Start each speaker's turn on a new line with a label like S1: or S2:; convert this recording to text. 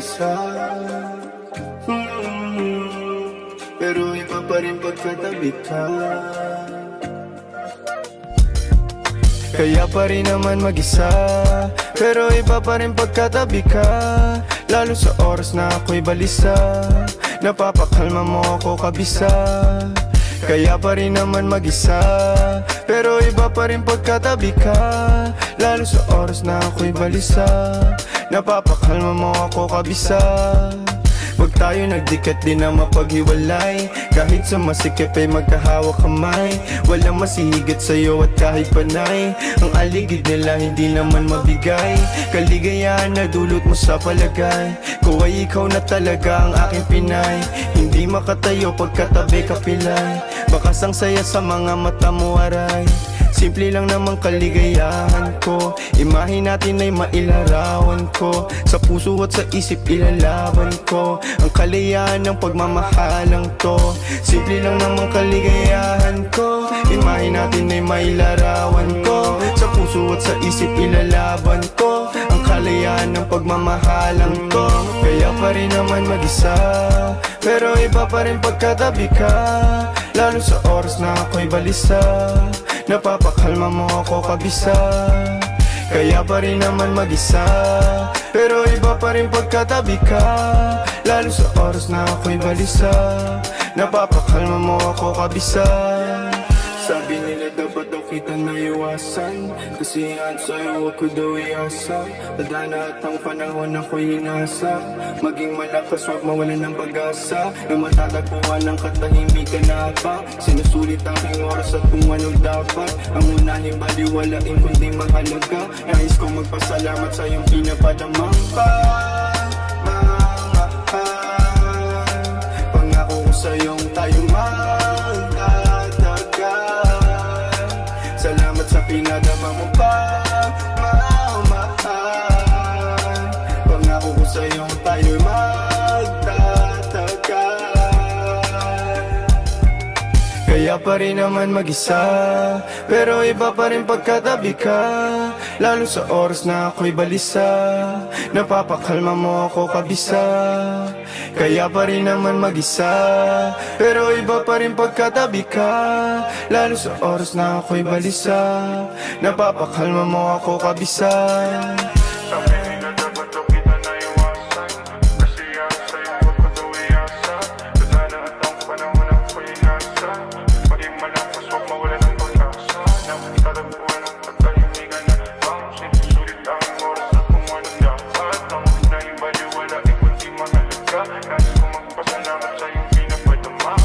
S1: mag-isa. Pero iba pa rin pagkatabi ka. Kaya pa rin naman mag-isa, pero iba pa rin pagkatabi ka. Lalo sa oras na ako'y balisa, napapakalma mo ako kabisa. Kaya pa rin naman mag-isa, pero iba pa rin pagkatabi ka. Lalo sa oras na ako'y balisa, napapakalma mo ako kabisa. Huwag tayo nagdikit din na mapaghiwalay, kahit sa masikip ay magkahawak kamay. Walang masihigit sa'yo at kahit panay, ang aligid nila hindi naman mabigay. Kaligayahan na dulot mo sa palagay ko ay ikaw na talaga ang aking Pinay. Hindi makatayo pagkatabi ka pilay, bakas ang saya sa mga mata mo aray. Simple lang namang kaligayahan ko, imahe natin ay mailarawan ko. Sa puso at sa isip ilalaban ko ang kalayahan ng pagmamahalang to. Simple lang namang kaligayahan ko, imahe natin ay mailarawan ko. Sa puso at sa isip ilalaban ko ang kalayahan ng pagmamahalang to. Kaya pa rin naman mag-isa, pero iba pa rin pagkatabi ka. Lalo sa oras na ako'y balisa, napapakalma mo ako kabisa. Kaya pa rin naman mag-isa, pero iba pa rin pagkatabi ka. Lalo sa oras na ako'y balisa, napapakalma mo ako kabisa. Sabi nila dapat daw kita naiwasan, kasi yan sa'yo ako daw iasa. Tadhana at ang panahon ako'y hinasa, maging malakas wag mawalan ng pag-asa, na matatagpuan ng katahimikan na pa. Sinusulit aking oras at kung ano dapat, ang unahing baliwalain kundi mahalaga. Nais ko magpasalamat sa iyong pinapadamang pa. Pangako ko sa'yong tayo salamat sa pinadama mo pa, mahal. Pangako ko sa'yong tayo'y magtatagal. Kaya pa rin naman mag-isa, pero iba pa rin pagkatabi ka. Lalo sa oras na ako'y balisa, napapakalma mo ako kabisa. Kaya pa rin naman mag-isa, pero iba pa rin pagkatabi ka. Lalo sa oras na ako'y balisa, napapakalma mo ako kabisa.
S2: Sabi nila dapat daw kita naiwasan, kasi yan sa'yo ako daw iasa. Tadhana at ang panahon ako'y hinasa, maging malakas wag mawalan ng pag-asa, na matatagpuan ng katahimikan na bang. Sinusulit ang oras at kung anong dapat, ang unahing baliwalain kundi mahalaga. Nais ko magpasalamat sa iyong pinapadama.